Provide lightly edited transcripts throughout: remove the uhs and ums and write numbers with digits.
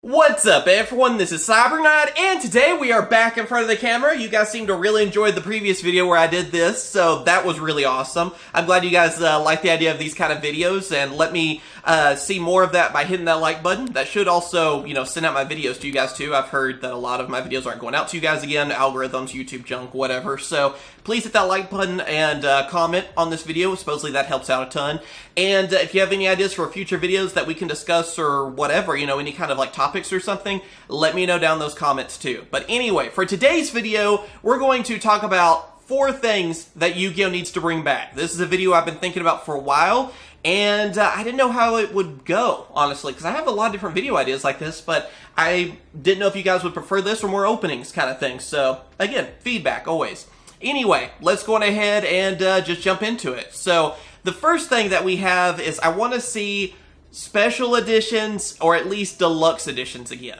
What's up everyone, this is CyberKnight, and today we are back in front of the camera. You guys seem to really enjoy the previous video where I did this, so that was really awesome. I'm glad you guys like the idea of these kind of videos, and let me see more of that by hitting that like button. That should also, send out my videos to you guys too. I've heard that a lot of my videos aren't going out to you guys again, algorithms, YouTube junk, whatever, so please hit that like button and comment on this video. Supposedly that helps out a ton. And if you have any ideas for future videos that we can discuss or whatever, any kind of like topics or something, let me know down in those comments too. But anyway, for today's video, we're going to talk about 4 things that Yu-Gi-Oh needs to bring back. This is a video I've been thinking about for a while, and I didn't know how it would go, honestly, because I have a lot of different video ideas like this, but I didn't know if you guys would prefer this or more openings kind of thing. So again, feedback always. Anyway, let's go on ahead and just jump into it. So the first thing that we have is I want to see special editions, or at least deluxe editions again.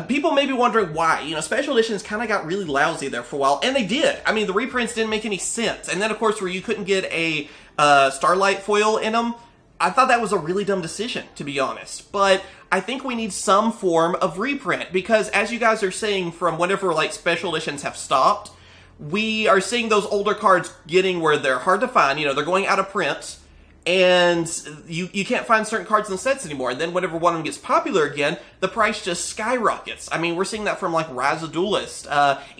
People may be wondering why. Special editions kind of got really lousy there for a while, and they did. I mean, the reprints didn't make any sense. And then, of course, where you couldn't get a Starlight foil in them, I thought that was a really dumb decision, to be honest. But I think we need some form of reprint, because as you guys are saying from whenever, special editions have stopped, we are seeing those older cards getting where they're hard to find. They're going out of print, and you can't find certain cards in the sets anymore. And then whenever one of them gets popular again, the price just skyrockets. I mean, we're seeing that from Rise of Duelist.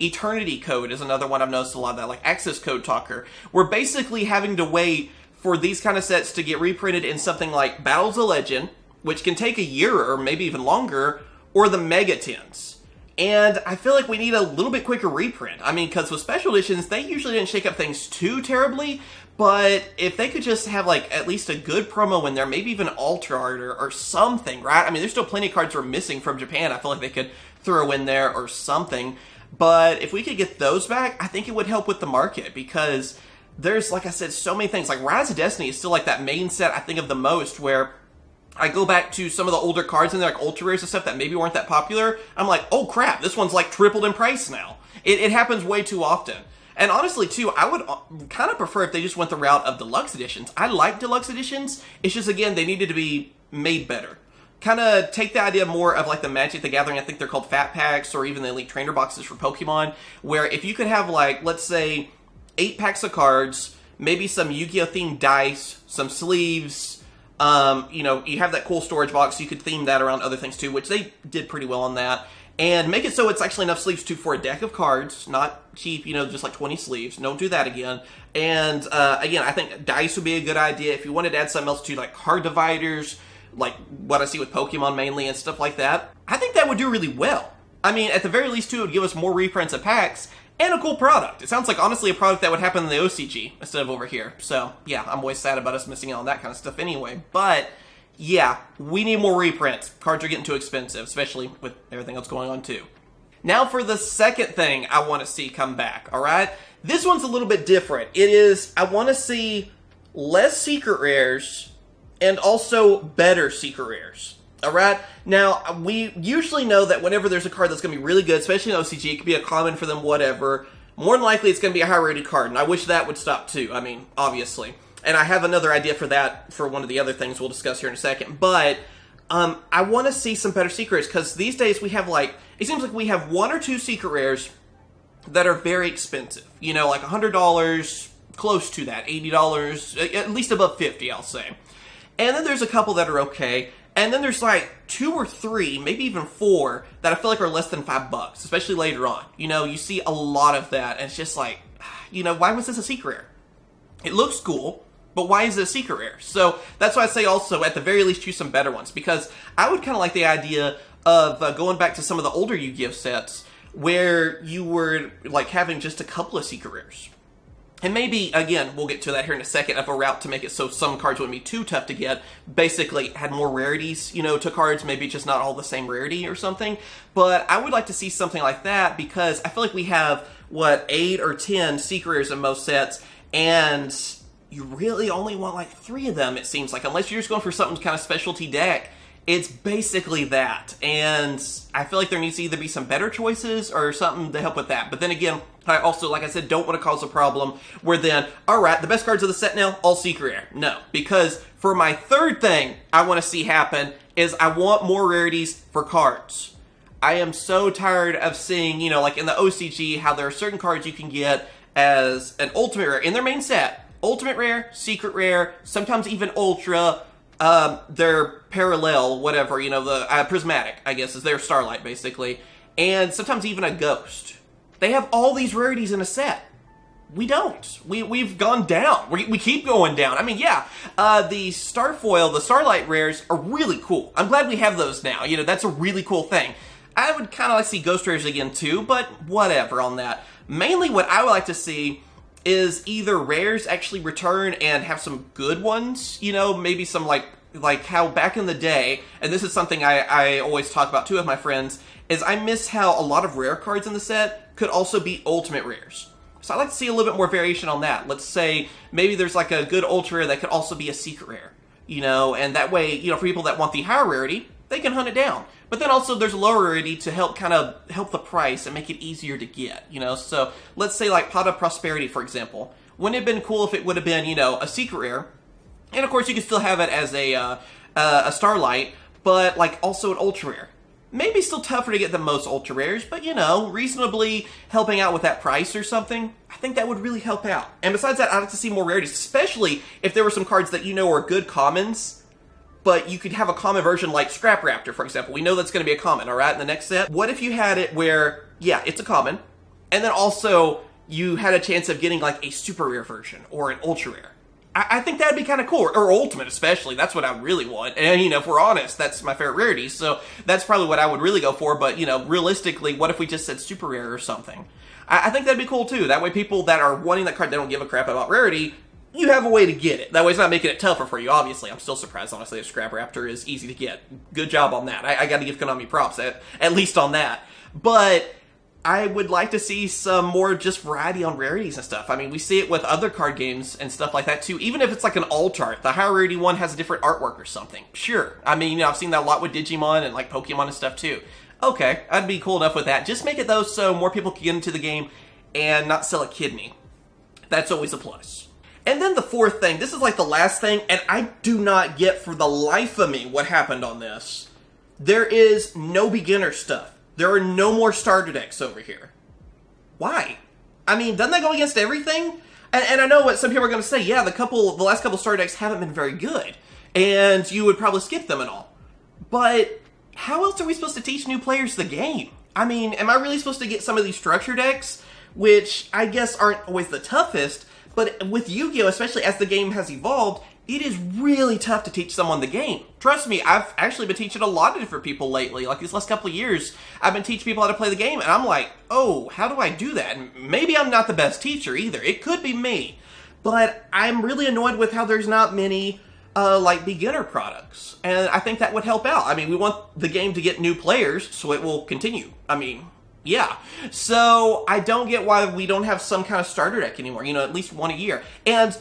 Eternity Code is another one I've noticed a lot of that, Access Code Talker. We're basically having to wait for these kind of sets to get reprinted in something like Battles of Legend, which can take a year or maybe even longer, or the Mega Tens. And I feel like we need a little bit quicker reprint. I mean, because with special editions, they usually didn't shake up things too terribly, but if they could just have, at least a good promo in there, maybe even alter art or something, right? I mean, there's still plenty of cards we're missing from Japan I feel like they could throw in there or something. But if we could get those back, I think it would help with the market, because there's, like I said, so many things. Rise of Destiny is still, that main set I think of the most, where I go back to some of the older cards in there, ultra rares and stuff that maybe weren't that popular. I'm like, oh crap, this one's tripled in price now. It happens way too often. And honestly, too, I would kind of prefer if they just went the route of deluxe editions. I like deluxe editions. It's just, again, they needed to be made better. Kind of take the idea more of the Magic the Gathering, I think they're called Fat Packs, or even the Elite Trainer boxes for Pokemon, where if you could have, let's say, 8 packs of cards, maybe some Yu-Gi-Oh themed dice, some sleeves, you have that cool storage box, so you could theme that around other things too, which they did pretty well on that. And make it so it's actually enough sleeves for a deck of cards, not cheap, just 20 sleeves. Don't do that again. And again, I think dice would be a good idea. If you wanted to add something else to, card dividers, what I see with Pokemon mainly and stuff like that, I think that would do really well. I mean, at the very least too, it would give us more reprints of packs, and a cool product. It sounds like, honestly, a product that would happen in the OCG instead of over here. So, yeah, I'm always sad about us missing out on that kind of stuff anyway. But, yeah, we need more reprints. Cards are getting too expensive, especially with everything else going on, too. Now for the second thing I want to see come back, alright? This one's a little bit different. It is, I want to see less secret rares and also better secret rares. Alright, now, we usually know that whenever there's a card that's going to be really good, especially in OCG, it could be a common for them, whatever, more than likely it's going to be a high-rated card, and I wish that would stop too, I mean, obviously. And I have another idea for that, for one of the other things we'll discuss here in a second, but I want to see some better secrets, because these days we have, it seems like we have 1 or 2 secret rares that are very expensive, $100, close to that, $80, at least above $50, I'll say. And then there's a couple that are okay. And then there's 2 or 3, maybe even 4, that I feel like are less than $5, especially later on. You see a lot of that, and it's just why was this a secret rare? It looks cool, but why is it a secret rare? So that's why I say also, at the very least, choose some better ones, because I would kind of like the idea of going back to some of the older Yu-Gi-Oh sets, where you were, having just a couple of secret rares. And maybe, again, we'll get to that here in a second, of a route to make it so some cards wouldn't be too tough to get. Basically, had more rarities, to cards, maybe just not all the same rarity or something. But I would like to see something like that, because I feel like we have, 8 or 10 secret rares in most sets, and you really only want, 3 of them, it seems like. Unless you're just going for something kind of specialty deck, it's basically that. And I feel like there needs to either be some better choices or something to help with that. But then again, I also, like I said, don't want to cause a problem where then, alright, the best cards of the set now, all secret rare. No, because for my third thing I want to see happen is I want more rarities for cards. I am so tired of seeing, you know, like in the OCG, how there are certain cards you can get as an ultimate rare in their main set. Ultimate rare, secret rare, sometimes even ultra, their parallel, whatever, you know, the prismatic, I guess, is their starlight, basically. And sometimes even a ghost. They have all these rarities in a set. We don't. We've gone down. We keep going down. I mean, yeah, the Starfoil, the Starlight rares are really cool. I'm glad we have those now. You know, that's a really cool thing. I would kind of like to see Ghost Rares again too, but whatever on that. Mainly what I would like to see is either rares actually return and have some good ones, you know, maybe some like how back in the day, and this is something I always talk about too with my friends, is I miss how a lot of rare cards in the set could also be ultimate rares. So I'd like to see a little bit more variation on that. Let's say maybe there's like a good ultra rare that could also be a secret rare, you know, and that way, you know, for people that want the higher rarity, they can hunt it down. But then also there's a lower rarity to help help the price and make it easier to get, you know? So let's say like Pot of Prosperity, for example. Wouldn't it have been cool if it would have been, you know, a secret rare? And of course you could still have it as a Starlight, but like also an ultra rare. Maybe still tougher to get than most ultra rares, but you know, reasonably helping out with that price or something. I think that would really help out. And besides that, I'd like to see more rarities, especially if there were some cards that you know are good commons, but you could have a common version like Scrap Raptor, for example. We know that's going to be a common, alright, in the next set. What if you had it where, yeah, it's a common, and then also you had a chance of getting like a super rare version or an ultra rare? I think that'd be kind of cool, or ultimate especially. That's what I really want. And, you know, if we're honest, that's my favorite rarity, so that's probably what I would really go for. But, you know, realistically, what if we just said super rare or something? I think that'd be cool, too. That way people that are wanting that card, they don't give a crap about rarity, you have a way to get it. That way it's not making it tougher for you, obviously. I'm still surprised, honestly, that Scrap Raptor is easy to get. Good job on that. I gotta give Konami props, at least on that. But I would like to see some more just variety on rarities and stuff. I mean, we see it with other card games and stuff like that too. Even if it's like an alt art, the higher rarity one has a different artwork or something. Sure. I mean, you know, I've seen that a lot with Digimon and like Pokemon and stuff too. Okay, I'd be cool enough with that. Just make it though so more people can get into the game and not sell a kidney. That's always a plus. And then the fourth thing, this is like the last thing, and I do not get for the life of me what happened on this. There is no beginner stuff. There are no more starter decks over here. Why? I mean, doesn't that go against everything? And I know what some people are going to say, yeah, the last couple starter decks haven't been very good, and you would probably skip them and all. But how else are we supposed to teach new players the game? I mean, am I really supposed to get some of these structure decks, which I guess aren't always the toughest, but with Yu-Gi-Oh!, especially as the game has evolved, it is really tough to teach someone the game. Trust me, I've actually been teaching a lot of different people lately. Like these last couple of years, I've been teaching people how to play the game, and I'm like, oh, how do I do that? And maybe I'm not the best teacher either. It could be me. But I'm really annoyed with how there's not many, like, beginner products. And I think that would help out. I mean, we want the game to get new players, so it will continue. I mean, yeah. So I don't get why we don't have some kind of starter deck anymore. You know, at least one a year. And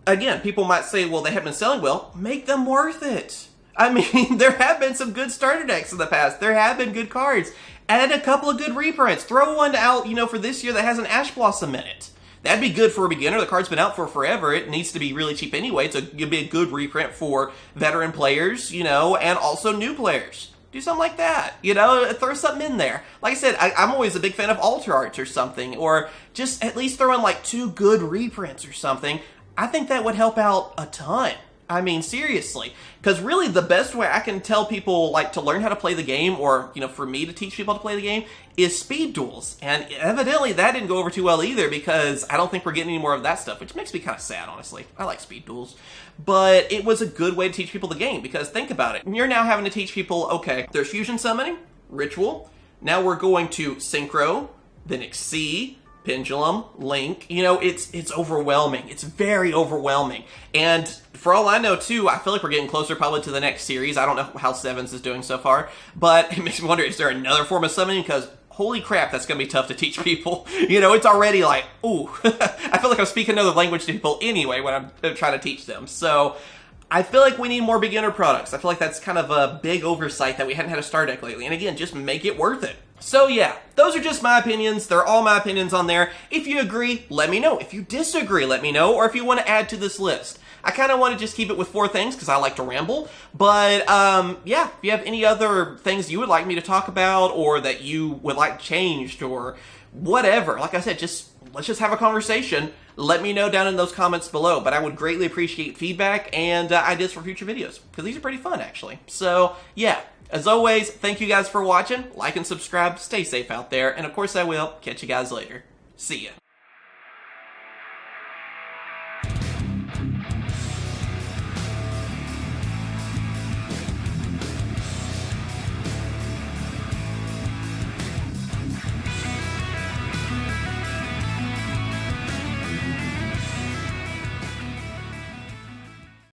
again, people might say, well, they haven't been selling well. Make them worth it. I mean, there have been some good starter decks in the past. There have been good cards. Add a couple of good reprints. Throw one out, you know, for this year that has an Ash Blossom in it. That'd be good for a beginner. The card's been out for forever. It needs to be really cheap anyway. It'd be a good reprint for veteran players, you know, and also new players. Do something like that, you know, throw something in there. Like I said, I'm always a big fan of alter arts or something, or just at least throw in like 2 good reprints or something. I think that would help out a ton. I mean, seriously. Because really the best way I can tell people, like, to learn how to play the game, or, you know, for me to teach people to play the game, is speed duels. And evidently that didn't go over too well either, because I don't think we're getting any more of that stuff, which makes me kind of sad, honestly. I like speed duels. But it was a good way to teach people the game, because think about it. You're now having to teach people, okay, there's fusion summoning, ritual, now we're going to synchro, then Xyz, pendulum, link. You know, it's overwhelming. It's very overwhelming. And for all I know too, I feel like we're getting closer probably to the next series. I don't know how Sevens is doing so far, but it makes me wonder, is there another form of summoning? Because holy crap, that's going to be tough to teach people. You know, it's already like, ooh, I feel like I'm speaking another language to people anyway when I'm trying to teach them. So I feel like we need more beginner products. I feel like that's kind of a big oversight that we hadn't had a star deck lately. And again, just make it worth it. So yeah, those are just my opinions. They're all my opinions on there. If you agree, let me know. If you disagree, let me know. Or if you want to add to this list. I kind of want to just keep it with 4 things because I like to ramble. But yeah, if you have any other things you would like me to talk about or that you would like changed or whatever, like I said, let's just have a conversation. Let me know down in those comments below. But I would greatly appreciate feedback and ideas for future videos because these are pretty fun, actually. So yeah, as always, thank you guys for watching. Like and subscribe. Stay safe out there. And of course, I will catch you guys later. See ya.